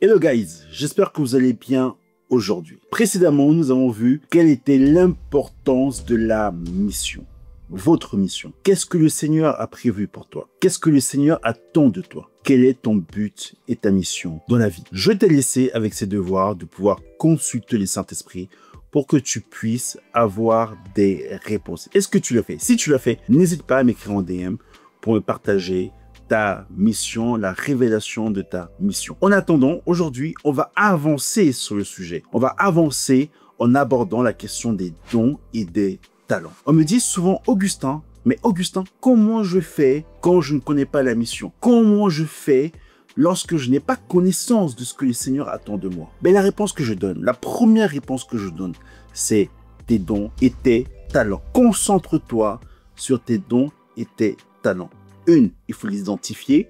Hello guys, j'espère que vous allez bien aujourd'hui. Précédemment, nous avons vu quelle était l'importance de la mission. Votre mission. Qu'est-ce que le Seigneur a prévu pour toi? Qu'est-ce que le Seigneur attend de toi? Quel est ton but et ta mission dans la vie? Je t'ai laissé avec ces devoirs de pouvoir consulter le Saint-Esprit pour que tu puisses avoir des réponses. Est-ce que tu l'as fait? Si tu l'as fait, n'hésite pas à m'écrire en DM pour me partager ta mission, la révélation de ta mission. En attendant, aujourd'hui, on va avancer sur le sujet. On va avancer en abordant la question des dons et des talents. On me dit souvent, Augustin, mais Augustin, comment je fais quand je ne connais pas la mission? Comment je fais lorsque je n'ai pas connaissance de ce que le Seigneur attend de moi? Mais la réponse que je donne, la première réponse que je donne, c'est tes dons et tes talents. Concentre-toi sur tes dons et tes talents. 1, il faut les identifier.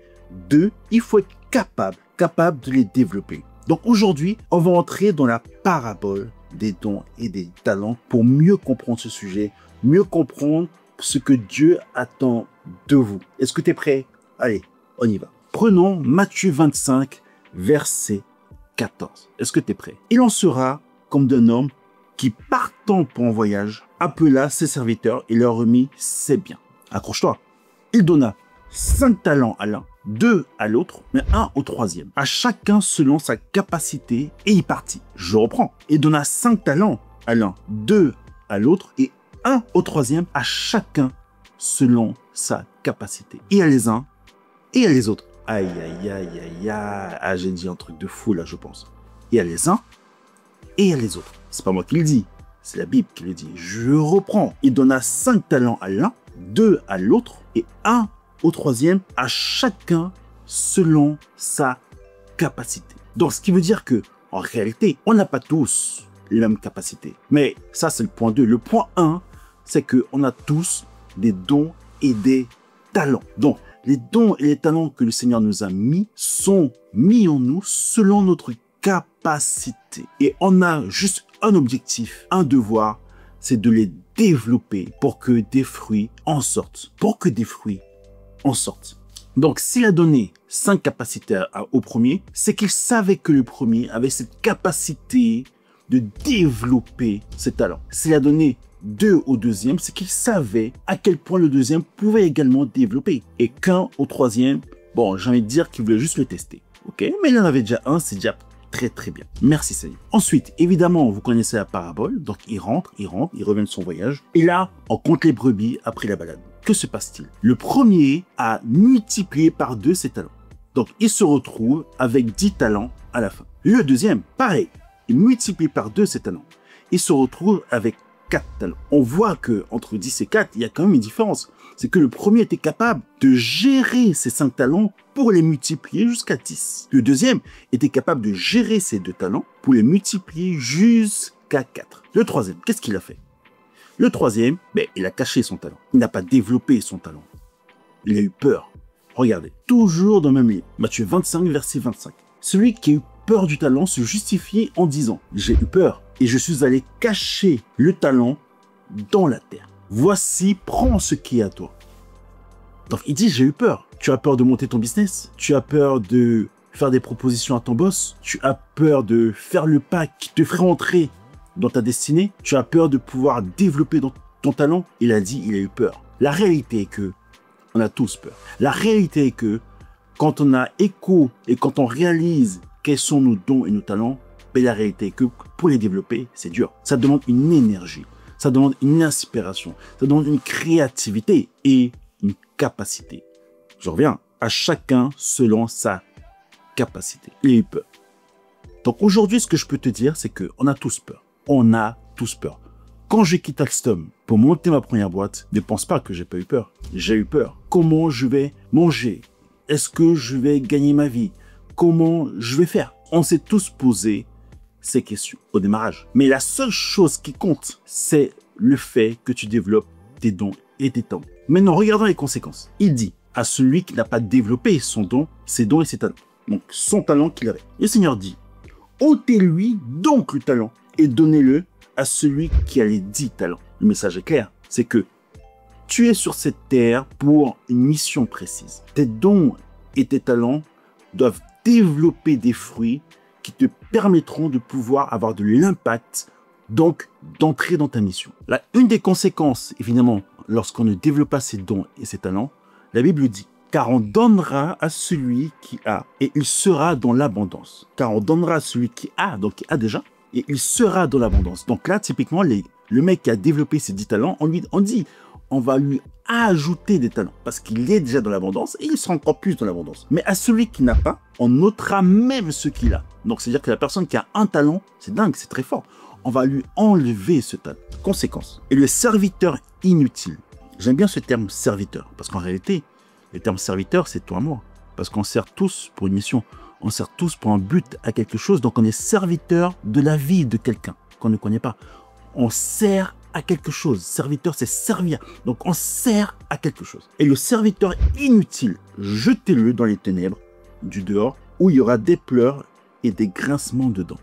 2, il faut être capable de les développer. Donc aujourd'hui, on va entrer dans la parabole des dons et des talents pour mieux comprendre ce sujet, mieux comprendre ce que Dieu attend de vous. Est-ce que tu es prêt? Allez, on y va. Prenons Matthieu 25, verset 14. Est-ce que tu es prêt? Il en sera comme d'un homme qui, partant pour un voyage, appela ses serviteurs et leur remit ses biens. Accroche-toi. Il donna 5 talents à l'un, 2 à l'autre, mais 1 au troisième. À chacun selon sa capacité et il partit. Je reprends. Il donna 5 talents à l'un, 2 à l'autre et 1 au troisième, à chacun selon sa capacité. Et à les uns et à les autres. Aïe, aïe, aïe, aïe, aïe. Ah, j'ai dit un truc de fou là, je pense. Et à les uns et à les autres. C'est pas moi qui le dis, c'est la Bible qui le dit. Je reprends. Il donna 5 talents à l'un, 2 à l'autre et 1 au troisième, à chacun selon sa capacité. Donc, ce qui veut dire que, en réalité, on n'a pas tous les mêmes capacités. Mais ça, c'est le point 2. Le point 1, c'est qu'on a tous des dons et des talents. Donc, les dons et les talents que le Seigneur nous a mis sont mis en nous selon notre capacité. Et on a juste un objectif, un devoir, c'est de les développer pour que des fruits en sortent. Pour que des fruits en sortent. Donc, s'il a donné 5 capacités au premier, c'est qu'il savait que le premier avait cette capacité de développer ses talents. S'il a donné 2 au deuxième, c'est qu'il savait à quel point le deuxième pouvait également développer. Et qu'un au troisième, bon, j'ai envie de dire qu'il voulait juste le tester. Ok? Mais il en avait déjà un, c'est déjà très bien. Merci Seigneur. Ensuite, évidemment, vous connaissez la parabole. Donc, il rentre, il revient de son voyage. Et là, on compte les brebis après la balade. Que se passe-t-il? Le premier a multiplié par 2 ses talents. Donc, il se retrouve avec 10 talents à la fin. Le deuxième, pareil, il multiplie par 2 ses talents. Il se retrouve avec 4 talents. On voit que entre 10 et 4, il y a quand même une différence. C'est que le premier était capable de gérer ses 5 talents pour les multiplier jusqu'à 10. Le deuxième était capable de gérer ses 2 talents pour les multiplier jusqu'à 4. Le troisième, qu'est-ce qu'il a fait? Le troisième, il a caché son talent. Il n'a pas développé son talent. Il a eu peur. Regardez, toujours dans le même livre, Matthieu 25, verset 25. Celui qui a eu peur du talent se justifiait en disant « J'ai eu peur et je suis allé cacher le talent dans la terre. Voici, prends ce qui est à toi. » Donc il dit « J'ai eu peur. » Tu as peur de monter ton business? Tu as peur de faire des propositions à ton boss? Tu as peur de faire le pas qui te ferait entrer dans ta destinée? Tu as peur de pouvoir développer ton talent? Il a dit, il a eu peur. La réalité est que on a tous peur. La réalité est que quand on a écho et quand on réalise quels sont nos dons et nos talents, la réalité est que pour les développer, c'est dur. Ça demande une énergie, ça demande une inspiration, ça demande une créativité et une capacité. Je reviens, à chacun selon sa capacité. Il a eu peur. Donc aujourd'hui, ce que je peux te dire, c'est qu'on a tous peur. On a tous peur. Quand je quitte Alstom pour monter ma première boîte, ne pense pas que j'ai pas eu peur. J'ai eu peur. Comment je vais manger? Est-ce que je vais gagner ma vie? Comment je vais faire? On s'est tous posé ces questions au démarrage. Mais la seule chose qui compte, c'est le fait que tu développes tes dons et tes talents. Maintenant, regardons les conséquences. Il dit à celui qui n'a pas développé son don, ses dons et ses talents. Donc, son talent qu'il avait. Le Seigneur dit, ôtez-lui donc le talent et donnez-le à celui qui a les 10 talents. Le message est clair, c'est que tu es sur cette terre pour une mission précise. Tes dons et tes talents doivent développer des fruits qui te permettront de pouvoir avoir de l'impact, donc d'entrer dans ta mission. Là, une des conséquences, évidemment, lorsqu'on ne développe pas ses dons et ses talents, la Bible dit, car on donnera à celui qui a, et il sera dans l'abondance. Car on donnera à celui qui a, donc qui a déjà, et il sera dans l'abondance. Donc là, typiquement, le mec qui a développé ses 10 talents, on va lui ajouter des talents, parce qu'il est déjà dans l'abondance, et il sera encore plus dans l'abondance. Mais à celui qui n'a pas, on notera même ce qu'il a. Donc c'est-à-dire que la personne qui a un talent, c'est dingue, c'est très fort. On va lui enlever ce talent. Conséquence. Et le serviteur inutile. J'aime bien ce terme serviteur, parce qu'en réalité, le terme serviteur, c'est toi et moi. Parce qu'on sert tous pour une mission. On sert tous pour un but à quelque chose. Donc on est serviteur de la vie de quelqu'un qu'on ne connaît pas. On sert à quelque chose. Serviteur, c'est servir. Donc on sert à quelque chose. Et le serviteur inutile, jetez-le dans les ténèbres du dehors, où il y aura des pleurs et des grincements de dents.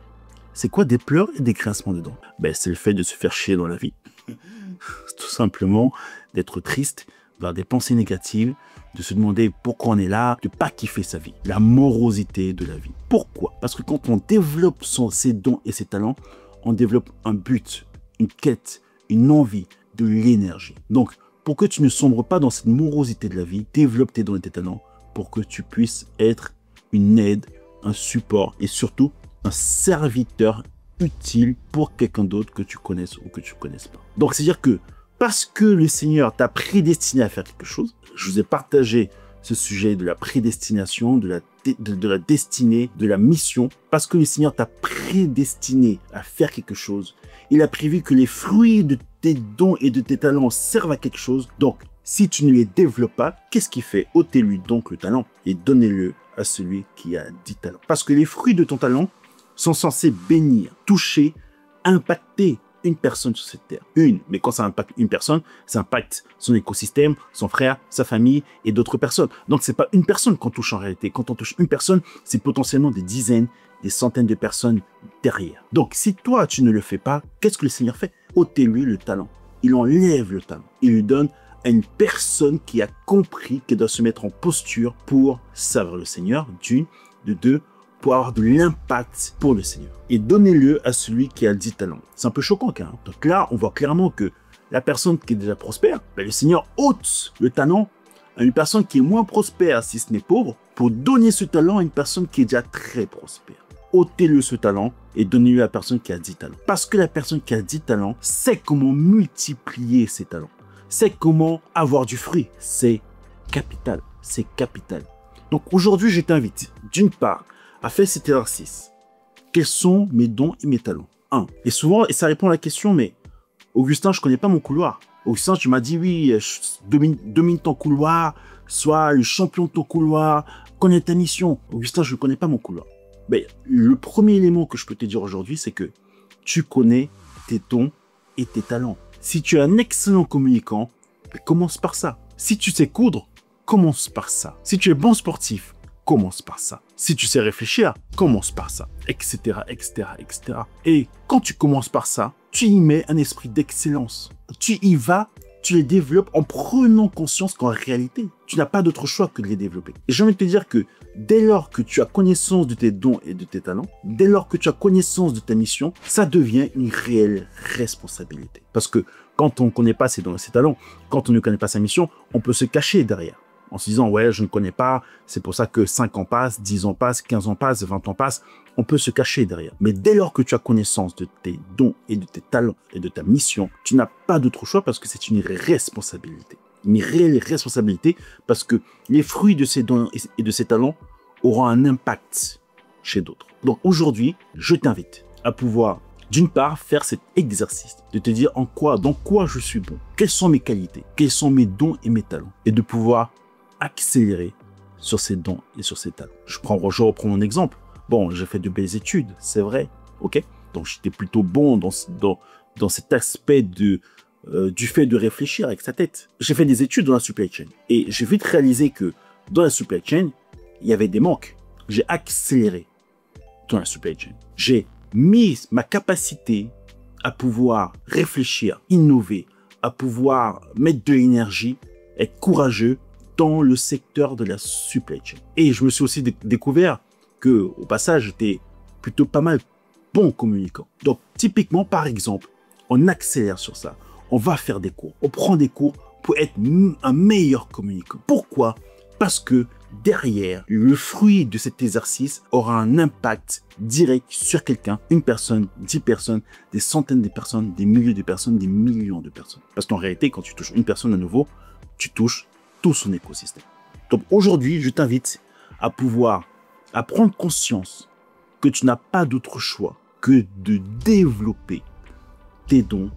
C'est quoi des pleurs et des grincements de dents? C'est le fait de se faire chier dans la vie. Tout simplement d'être triste, d'avoir des pensées négatives, de se demander pourquoi on est là, de ne pas kiffer sa vie. La morosité de la vie. Pourquoi? Parce que quand on développe ses dons et ses talents, on développe un but, une quête, une envie, de l'énergie. Donc, pour que tu ne sombres pas dans cette morosité de la vie, développe tes dons et tes talents pour que tu puisses être une aide, un support et surtout un serviteur utile pour quelqu'un d'autre que tu connaisses ou que tu ne connaisses pas. Donc, c'est-à-dire que parce que le Seigneur t'a prédestiné à faire quelque chose, je vous ai partagé ce sujet de la prédestination, de la destinée, de la mission, parce que le Seigneur t'a prédestiné à faire quelque chose. Il a prévu que les fruits de tes dons et de tes talents servent à quelque chose. Donc, si tu ne les développes pas, qu'est-ce qu'il fait? Ôtez-lui donc le talent et donnez-le à celui qui a 10 talents. Parce que les fruits de ton talent sont censés bénir, toucher, impacter une personne sur cette terre. Mais quand ça impacte une personne, ça impacte son écosystème, son frère, sa famille et d'autres personnes. Donc, c'est pas une personne qu'on touche en réalité. Quand on touche une personne, c'est potentiellement des dizaines, des centaines de personnes derrière. Donc, si toi, tu ne le fais pas, qu'est-ce que le Seigneur fait? Ôtez-lui le talent. Il enlève le talent. Il lui donne à une personne qui a compris qu'elle doit se mettre en posture pour servir le Seigneur, d'une, de deux, pour avoir de l'impact pour le Seigneur. Et donnez-le à celui qui a 10 talents. C'est un peu choquant quand même. Donc là, on voit clairement que la personne qui est déjà prospère, le Seigneur ôte le talent à une personne qui est moins prospère, si ce n'est pauvre, pour donner ce talent à une personne qui est déjà très prospère. Ôtez-le ce talent et donnez-le à la personne qui a 10 talents. Parce que la personne qui a 10 talents sait comment multiplier ses talents. Sait comment avoir du fruit. C'est capital. C'est capital. Donc aujourd'hui, je t'invite, d'une part, à faire cet exercice. Quels sont mes dons et mes talents? Et souvent, et ça répond à la question, mais Augustin, je ne connais pas mon couloir. Augustin, tu m'as dit, oui, domine ton couloir, sois le champion de ton couloir, connais ta mission. Augustin, je ne connais pas mon couloir. Mais le premier élément que je peux te dire aujourd'hui, c'est que tu connais tes dons et tes talents. Si tu es un excellent communicant, commence par ça. Si tu sais coudre, commence par ça. Si tu es bon sportif, commence par ça. Si tu sais réfléchir, commence par ça, etc., etc., etc. Et quand tu commences par ça, tu y mets un esprit d'excellence. Tu y vas, tu les développes en prenant conscience qu'en réalité, tu n'as pas d'autre choix que de les développer. Et j'ai envie de te dire que dès lors que tu as connaissance de tes dons et de tes talents, dès lors que tu as connaissance de ta mission, ça devient une réelle responsabilité. Parce que quand on ne connaît pas ses dons et ses talents, quand on ne connaît pas sa mission, on peut se cacher derrière. En se disant, ouais, je ne connais pas, c'est pour ça que 5 ans passent, 10 ans passent, 15 ans passent, 20 ans passent, on peut se cacher derrière. Mais dès lors que tu as connaissance de tes dons et de tes talents et de ta mission, tu n'as pas d'autre choix parce que c'est une responsabilité. Une réelle responsabilité parce que les fruits de ces dons et de ces talents auront un impact chez d'autres. Donc aujourd'hui, je t'invite à pouvoir, d'une part, faire cet exercice, de te dire dans quoi je suis bon, quelles sont mes qualités, quels sont mes dons et mes talents, et de pouvoir accélérer sur ces dons et sur ces talents. Je reprends mon exemple. Bon, j'ai fait de belles études, c'est vrai, ok. Donc j'étais plutôt bon dans cet aspect du fait de réfléchir avec sa tête. J'ai fait des études dans la supply chain et j'ai vite réalisé que dans la supply chain, il y avait des manques. J'ai accéléré dans la supply chain. J'ai mis ma capacité à pouvoir réfléchir, innover, à pouvoir mettre de l'énergie, être courageux dans le secteur de la supply chain. Et je me suis aussi découvert que, au passage, j'étais plutôt pas mal bon communicant. Donc, typiquement, par exemple, on accélère sur ça. On va faire des cours. On prend des cours pour être un meilleur communicant. Pourquoi? Parce que derrière, le fruit de cet exercice aura un impact direct sur quelqu'un, une personne, 10 personnes, des centaines de personnes, des milliers de personnes, des millions de personnes. Parce qu'en réalité, quand tu touches une personne à nouveau, tu touches tout son écosystème. Donc aujourd'hui, je t'invite à prendre conscience que tu n'as pas d'autre choix que de développer tes dons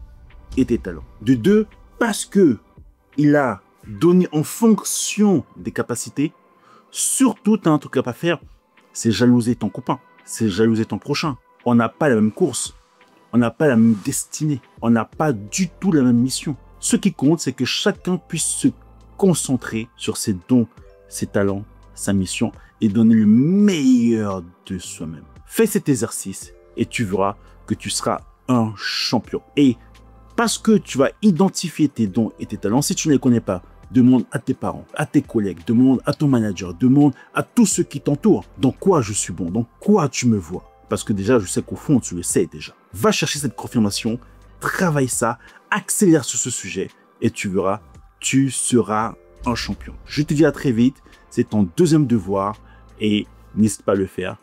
et tes talents. De deux, parce que il a donné en fonction des capacités. Surtout, tu as un truc à pas faire, c'est jalouser ton copain, c'est jalouser ton prochain. On n'a pas la même course, on n'a pas la même destinée, on n'a pas du tout la même mission. Ce qui compte, c'est que chacun puisse se concentrer sur ses dons, ses talents, sa mission et donner le meilleur de soi-même. Fais cet exercice et tu verras que tu seras un champion. Et parce que tu vas identifier tes dons et tes talents, si tu ne les connais pas, demande à tes parents, à tes collègues, demande à ton manager, demande à tous ceux qui t'entourent dans quoi je suis bon, dans quoi tu me vois. Parce que déjà, je sais qu'au fond, tu le sais déjà. Va chercher cette confirmation, travaille ça, accélère sur ce sujet et tu verras, tu seras un champion. Je te dis à très vite, c'est ton deuxième devoir et n'hésite pas à le faire.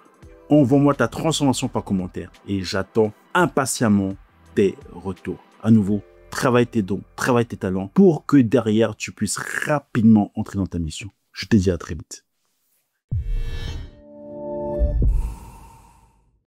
Envoie-moi ta transformation par commentaire et j'attends impatiemment tes retours. À nouveau, travaille tes dons, travaille tes talents pour que derrière, tu puisses rapidement entrer dans ta mission. Je te dis à très vite.